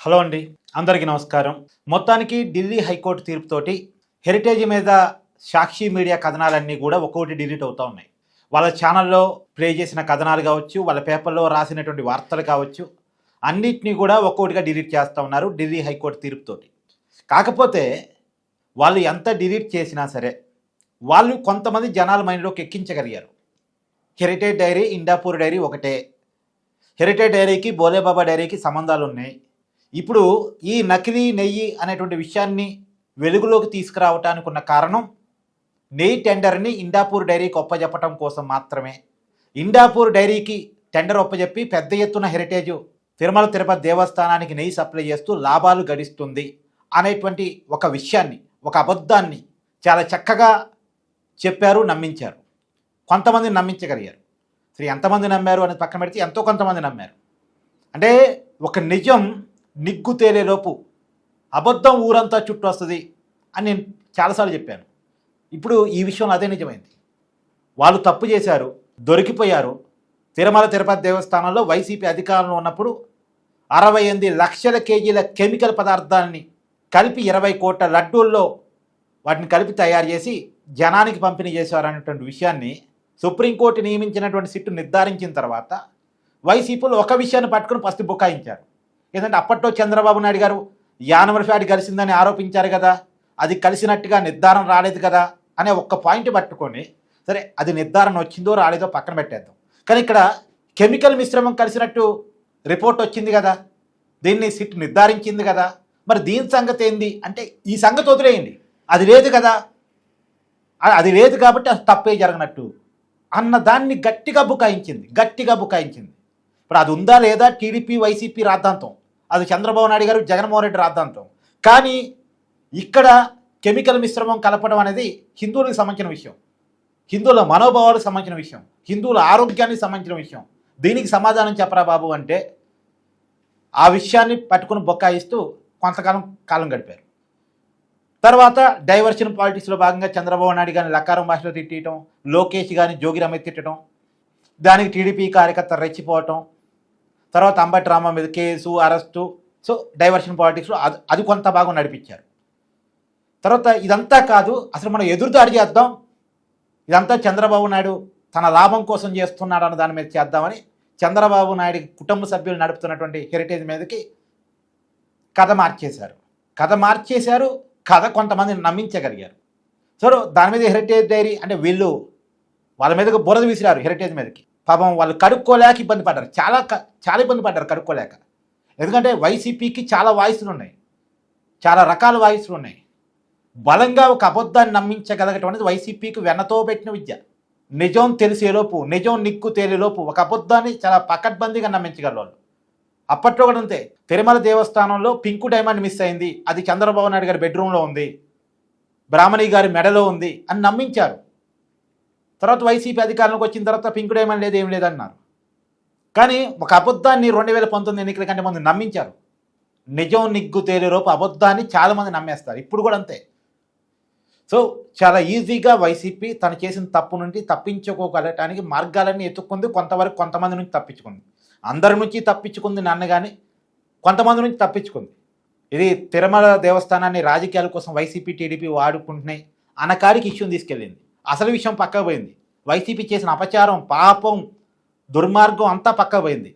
Hello అండి, అందరికీ నమస్కారం. మొత్తానికి ఢిల్లీ హైకోర్టు తీర్పుతోటి హెరిటేజ్ మీద సాక్షి మీడియా కథనాలన్నీ కూడా ఒక్కొక్కటి డిలీట్ అవుతూ ఉన్నాయి. వాళ్ళ ఛానల్లో ప్లే చేసిన కథనాలు కావచ్చు, వాళ్ళ పేపర్లో రాసినటువంటి వార్తలు కావచ్చు, అన్నిటినీ కూడా ఒక్కొక్కటిగా డిలీట్ చేస్తూ ఉన్నారు ఢిల్లీ హైకోర్టు తీర్పుతోటి. కాకపోతే వాళ్ళు ఎంత డిలీట్ చేసినా సరే వాళ్ళు కొంతమంది జనాల మైండ్లోకి ఎక్కించగలిగారు. హెరిటేజ్ డైరీ, ఇండాపూర్ డైరీ ఒకటే. హెరిటేజ్ డైరీకి బోలేబాబా డైరీకి సంబంధాలు ఉన్నాయి. ఇప్పుడు ఈ నకిలీ నెయ్యి అనేటువంటి విషయాన్ని వెలుగులోకి తీసుకురావటానికి ఉన్న కారణం నెయ్యి టెండర్ని ఇండాపూర్ డైరీకి ఒప్పజెప్పటం కోసం మాత్రమే. ఇండాపూర్ డైరీకి టెండర్ ఒప్పజెప్పి పెద్ద ఎత్తున హెరిటేజ్ తిరుమల తిరుపతి దేవస్థానానికి నెయ్యి సప్లై చేస్తూ లాభాలు గడిస్తుంది అనేటువంటి ఒక విషయాన్ని, ఒక అబద్ధాన్ని చాలా చక్కగా చెప్పారు, నమ్మించారు. కొంతమంది నమ్మించగలిగారు. సరే, ఎంతమంది నమ్మారు అనేది పక్కన పెడితే ఎంతో కొంతమంది నమ్మారు. అంటే ఒక నిజం నిగ్గు తేలేలోపు అబద్ధం ఊరంతా చుట్టూ వస్తుంది అని నేను చాలాసార్లు చెప్పాను. ఇప్పుడు ఈ విషయంలో అదే నిజమైంది. వాళ్ళు తప్పు చేశారు, దొరికిపోయారు. తిరుమల తిరుపతి దేవస్థానంలో వైసీపీ అధికారంలో ఉన్నప్పుడు 68 లక్షల కేజీల కెమికల్ పదార్థాలని కలిపి 20 కోట్ల లడ్డూల్లో వాటిని కలిపి తయారు చేసి జనానికి పంపిణీ చేశారనేటువంటి విషయాన్ని సుప్రీంకోర్టు నియమించినటువంటి సిట్టు నిర్ధారించిన తర్వాత వైసీపీలో ఒక విషయాన్ని పట్టుకుని ఫస్ట్ బుకాయించారు. ఏంటంటే అప్పట్లో చంద్రబాబు నాయుడు గారు యానిమల్ ఫ్యాట్ కలిసిందని ఆరోపించారు కదా, అది కలిసినట్టుగా నిర్ధారణ రాలేదు కదా అనే ఒక్క పాయింట్ పట్టుకొని, సరే అది నిర్ధారణ వచ్చిందో రాలేదో పక్కన పెట్టేద్దాం, కానీ ఇక్కడ కెమికల్ మిశ్రమం కలిసినట్టు రిపోర్ట్ వచ్చింది కదా, దీన్ని సిట్ నిర్ధారించింది కదా, మరి దీని సంగతి ఏంది అంటే ఈ సంగతి వదిలేయండి, అది లేదు కదా, అది లేదు కాబట్టి అది తప్పే జరగనట్టు అన్న దాన్ని గట్టిగా బుకాయించింది. ఇప్పుడు అది ఉందా లేదా టీడీపీ వైసీపీ రాద్ధాంతం, అది చంద్రబాబు నాయుడు గారు జగన్మోహన్ రెడ్డి రాద్ధాంతం. కానీ ఇక్కడ కెమికల్ మిశ్రమం కలపడం అనేది హిందువులకు సంబంధించిన విషయం, హిందువుల మనోభావాలకు సంబంధించిన విషయం, హిందువుల ఆరోగ్యానికి సంబంధించిన విషయం. దీనికి సమాధానం చెప్పరా బాబు అంటే ఆ విషయాన్ని పట్టుకుని బొక్కాయిస్తూ కొంతకాలం గడిపారు. తర్వాత డైవర్షన్ పాలిటిక్స్లో భాగంగా చంద్రబాబు నాయుడు గారిని లక్కారం భాషలో తిట్టడం, లోకేష్ గారిని జోగి రమేష్ తిట్టడం, దానికి టీడీపీ కార్యకర్త రెచ్చిపోవటం, తర్వాత అంబటి రామ మీద కేసు, అరెస్టు. సో డైవర్షన్ పాలిటిక్స్లో అది కొంత భాగం నడిపించారు. తర్వాత ఇదంతా కాదు, అసలు మనం ఎదురుదాడి చేద్దాం, ఇదంతా చంద్రబాబు నాయుడు తన లాభం కోసం చేస్తున్నాడు అన్న దాని మీద చేద్దామని చంద్రబాబు నాయుడు కుటుంబ సభ్యులు నడుపుతున్నటువంటి హెరిటేజ్ మీదకి కథ మార్చేశారు. కథ కొంతమంది నమ్మించగలిగారు. సో దాని మీద హెరిటేజ్ డైరీ అంటే వీళ్ళు వాళ్ళ మీదకి బురద విసిరారు. హెరిటేజ్ మీదకి పాపం వాళ్ళు కడుక్కోలేక ఇబ్బంది పడ్డారు, చాలా ఇబ్బంది పడ్డారు కడుక్కోలేక. ఎందుకంటే వైసీపీకి చాలా వాయిస్లు ఉన్నాయి, చాలా రకాల వాయిస్లు ఉన్నాయి. బలంగా ఒక అబద్ధాన్ని నమ్మించగలగటం అనేది వైసీపీకి వెన్నతో పెట్టిన విద్య. నిజం తెలిసేలోపు, నిజం నిగ్గు తేలేలోపు ఒక అబద్ధాన్ని చాలా పకడ్బందీగా నమ్మించగలరు వాళ్ళు. అప్పట్లో కూడా అంతే. తిరుమల దేవస్థానంలో పింకు డైమండ్ మిస్ అయింది, అది చంద్రబాబు నాయుడు గారి బెడ్రూమ్లో ఉంది, బ్రాహ్మణి గారి మెడలో ఉంది అని నమ్మించారు. తర్వాత వైసీపీ అధికారంలోకి వచ్చిన తర్వాత పింకు డైమండ్ లేదు, ఏం లేదన్నారు. కానీ ఒక అబద్ధాన్ని 2019 ఎన్నికల కంటే ముందు నమ్మించారు. నిజం నిగ్గు తేలేలోపు అబద్ధాన్ని చాలామంది నమ్మేస్తారు. ఇప్పుడు కూడా అంతే. సో చాలా ఈజీగా వైసీపీ తను చేసిన తప్పు నుండి తప్పించుకోగలటానికి మార్గాలన్నీ ఎత్తుక్కుంది. కొంతవరకు కొంతమంది నుంచి తప్పించుకుంది, అందరి నుంచి తప్పించుకుంది నన్ను, కానీ కొంతమంది నుంచి తప్పించుకుంది. ఇది తిరుమల దేవస్థానాన్ని రాజకీయాల కోసం వైసీపీ టీడీపీ వాడుకుంటున్నాయి అన్నకాడికి ఇష్యూని తీసుకెళ్ళింది. అసలు విషయం పక్కకు పోయింది. వైసీపీ చేసిన అపచారం, పాపం, దుర్మార్గం అంతా పక్కకు పోయింది.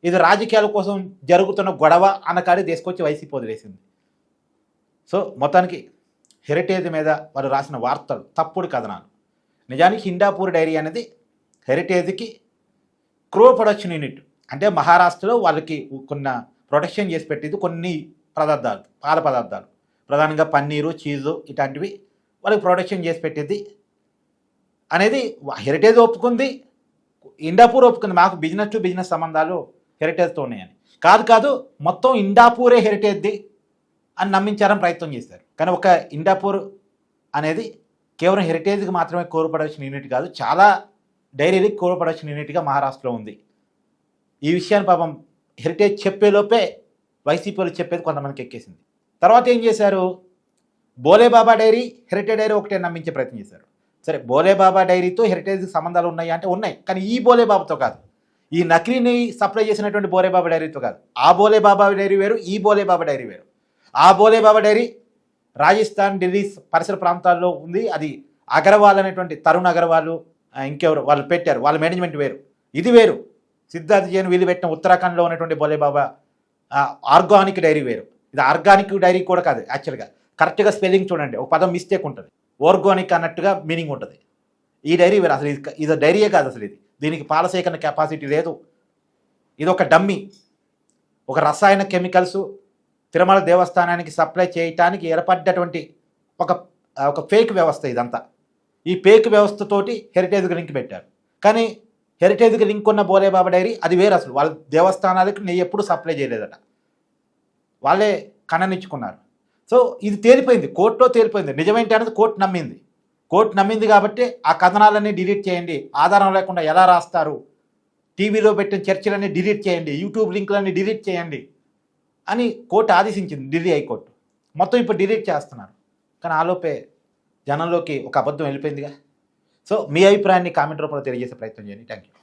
ఇది రాజకీయాల కోసం జరుగుతున్న గొడవ అన్నకాడికి తీసుకొచ్చి వైసీపీ వదిలేసింది. సో మొత్తానికి హెరిటేజ్ మీద వారు రాసిన వార్తలు తప్పుడు కథనాలు. నిజానికి ఇండాపూర్ డైరీ అనేది హెరిటేజ్కి క్రో ప్రొడక్షన్ యూనిట్, అంటే మహారాష్ట్రలో వాళ్ళకి కొన్ని ప్రొడక్షన్ చేసి పెట్టేది కొన్ని పదార్థాలు, పాల పదార్థాలు, ప్రధానంగా పన్నీరు, చీజు ఇట్లాంటివి వాళ్ళకి ప్రొడక్షన్ చేసి పెట్టేది అనేది హెరిటేజ్ ఒప్పుకుంది, ఇండాపూర్ ఒప్పుకుంది. మాకు బిజినెస్ టు బిజినెస్ సంబంధాలు హెరిటేజ్తో ఉన్నాయని. కాదు, మొత్తం ఇండాపూరే హెరిటేజ్ది అని నమ్మించారని ప్రయత్నం చేశారు. కానీ ఒక ఇండాపూర్ అనేది కేవలం హెరిటేజ్కి మాత్రమే కోర్ ప్రొడక్షన్ యూనిట్ కాదు, చాలా డైరీలకి కోర్ ప్రొడక్షన్ యూనిట్గా మహారాష్ట్రలో ఉంది. ఈ విషయాన్ని పాపం హెరిటేజ్ చెప్పేలోపే వైసీపీలు చెప్పేది కొంతమందికి ఎక్కేసింది. తర్వాత ఏం చేశారు, బోలేబాబా డైరీ, హెరిటేజ్ డైరీ ఒకటే నమ్మించే ప్రయత్నం చేశారు. సరే, బోలేబాబా డైరీతో హెరిటేజ్కి సంబంధాలు ఉన్నాయి అంటే ఉన్నాయి, కానీ ఈ బోలేబాబాతో కాదు. ఈ నకిలీని సప్లై చేసినటువంటి బోలేబాబా డైరీతో కాదు. ఆ బోలేబాబా డైరీ వేరు, ఈ బోలేబాబా డైరీ వేరు. ఆ బోలేబాబా డైరీ రాజస్థాన్, ఢిల్లీ పరిసర ప్రాంతాల్లో ఉంది. అది అగర్వాల్ అనేటువంటి తరుణ్ అగర్వాల్ ఇంకెవరు వాళ్ళు పెట్టారు, వాళ్ళ మేనేజ్మెంట్ వేరు. ఇది వేరు. సిద్ధార్థ్ జైన్ వీళ్ళు పెట్టిన ఉత్తరాఖండ్లో ఉన్నటువంటి బోలేబాబా ఆర్గానిక్ డైరీ వేరు. ఇది ఆర్గానిక్ డైరీ కూడా కాదు. యాక్చువల్గా కరెక్ట్గా స్పెల్లింగ్ చూడండి, ఒక పదం మిస్టేక్ ఉంటుంది. ఆర్గానిక్ అన్నట్టుగా మీనింగ్ ఉంటుంది. ఈ డైరీ వేరు. అసలు ఇది డైరీయే కాదు. అసలు దీనికి పాల సేకరణ కెపాసిటీ లేదు. ఇది ఒక డమ్మీ, ఒక రసాయన కెమికల్స్ తిరుమల దేవస్థానానికి సప్లై చేయటానికి ఏర్పడ్డటువంటి ఒక ఫేక్ వ్యవస్థ ఇదంతా. ఈ ఫేక్ వ్యవస్థతోటి హెరిటేజ్కి లింక్ పెట్టారు. కానీ హెరిటేజ్కి లింక్ ఉన్న బోలేబాబా డైరీ అది వేరు. అసలు వాళ్ళ దేవస్థానాలకు నెయ్యి ఎప్పుడు సప్లై చేయలేదట. వాళ్ళే కన్ననిచ్చుకున్నారు. సో ఇది తేలిపోయింది, కోర్టులో తేలిపోయింది. నిజమేంటి అనేది కోర్టు నమ్మింది. కోర్టు నమ్మింది కాబట్టి ఆ కథనాలన్నీ డిలీట్ చేయండి, ఆధారం లేకుండా ఎలా రాస్తారు, టీవీలో పెట్టిన చర్చలన్నీ డిలీట్ చేయండి, యూట్యూబ్ లింకులన్నీ డిలీట్ చేయండి అని కోర్టు ఆదేశించింది, ఢిల్లీ హైకోర్టు. మొత్తం ఇప్పుడు డిలీట్ చేస్తున్నారు. కానీ ఆలోపే జనంలోకి ఒక అబద్ధం వెళ్ళిపోయిందిగా. సో మీ అభిప్రాయాన్ని కామెంట్ రూపంలో తెలియజేసే ప్రయత్నం చేయండి. Thank you.